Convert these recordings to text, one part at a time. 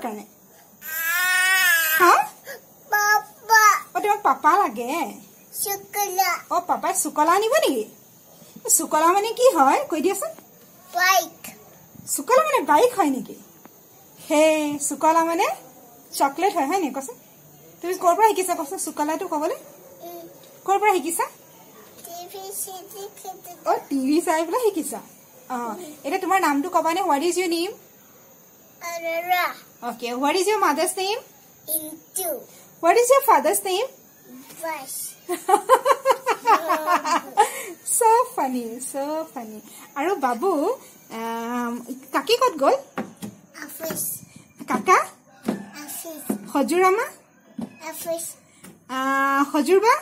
কাৰণে হা পাপা ও তোমাক পাপা লাগে সুকলা ও পাপাই সুকলা আনিব নেকি সুকলা মানে কি হয় কৈ দিয়াচোন বাইক সুকলা মানে বাইক হয় নেকি হে সুকলা মানে চকলেট হয় হয় নে কচোন তুমি কৰ পৰা শিকিছা কচোন সুকলাটো কবলে কৰ পৰা শিকিছা টিভি চাই পেলাই শিকিছা এটা তোমাৰ নামটো কবানে what is your name Arara okay what is your mother's name Intu what is your father's name Vash so funny aru babu kaki kot gol office kaka office hojurama office hojurba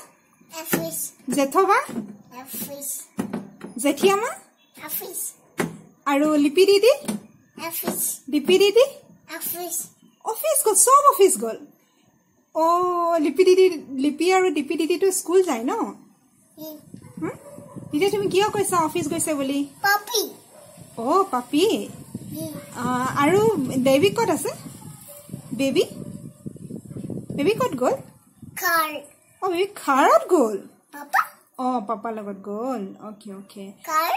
office jethoba office jethiama office aru lipi didi office lipi didi office go sob office gol oh lipi aru lipi didi to school jai no didi tumi kiya koisa office goise boli papi oh papi aru baby kot ase baby kot gol car oh baby car ot gol papa oh papa logot gol okay car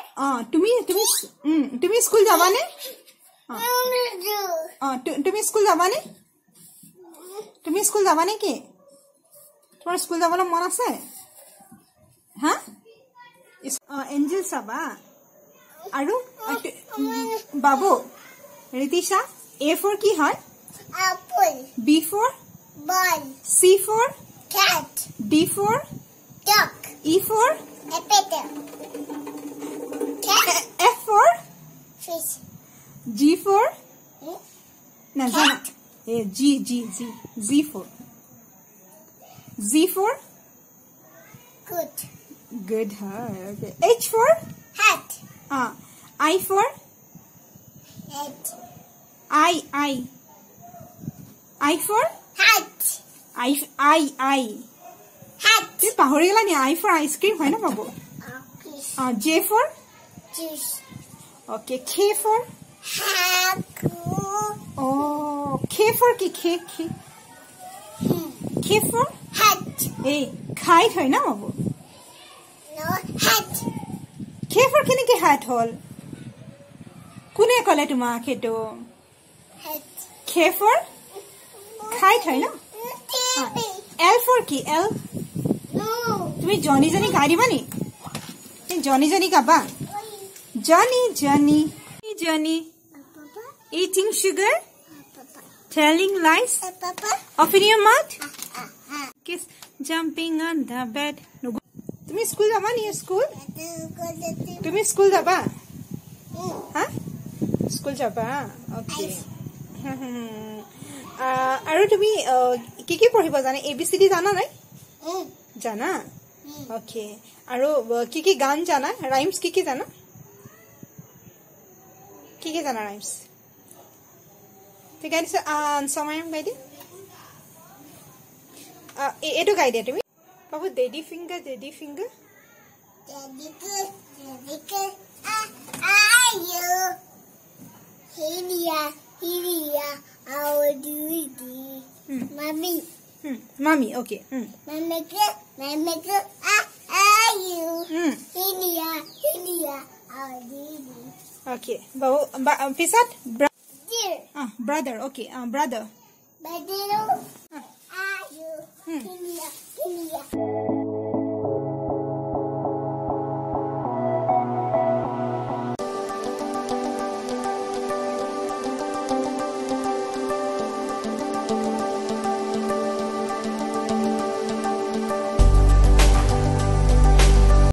tumi school jaba ne তুমি school যাবানে কি তোমাৰ school যাবলৈ মন আছে হা Angel চাবা আৰু বাবু ৰিতিশা A for কি হয় apple B for ball C for cat D for duck E for apple F for fish G for Nazana G for good okay H for hat I for hat I for hat I hat তুমি পাহৰি গলা নি I for ice cream হয় না বাবু J for juice okay K for oh K for ki K for hat hey kite hoy na babu no hat K for kini ki hat hol kune kole tuma kheto hat K for kite hoy na L for ki L no tumi Johnny gai diba ni Johnny gaba Johnny eating sugar telling lies open your mouth kiss jumping on the bed tumi school jaba ni tumi school jaba ha school jaba okay aru tumi ki poriba jane abcd jana nai jana okay aru ki gan jana rhymes ki jana কি জানা rhymes ঠিক আছে সময়ম গাই দি এটো গাই দে তুমি বাবু daddy finger আয়ো হিলিয়া আও দুইদি মামি ওকে মামি আয়ো হিলিয়া আও দুইদি okay pisat brother okay brother ayo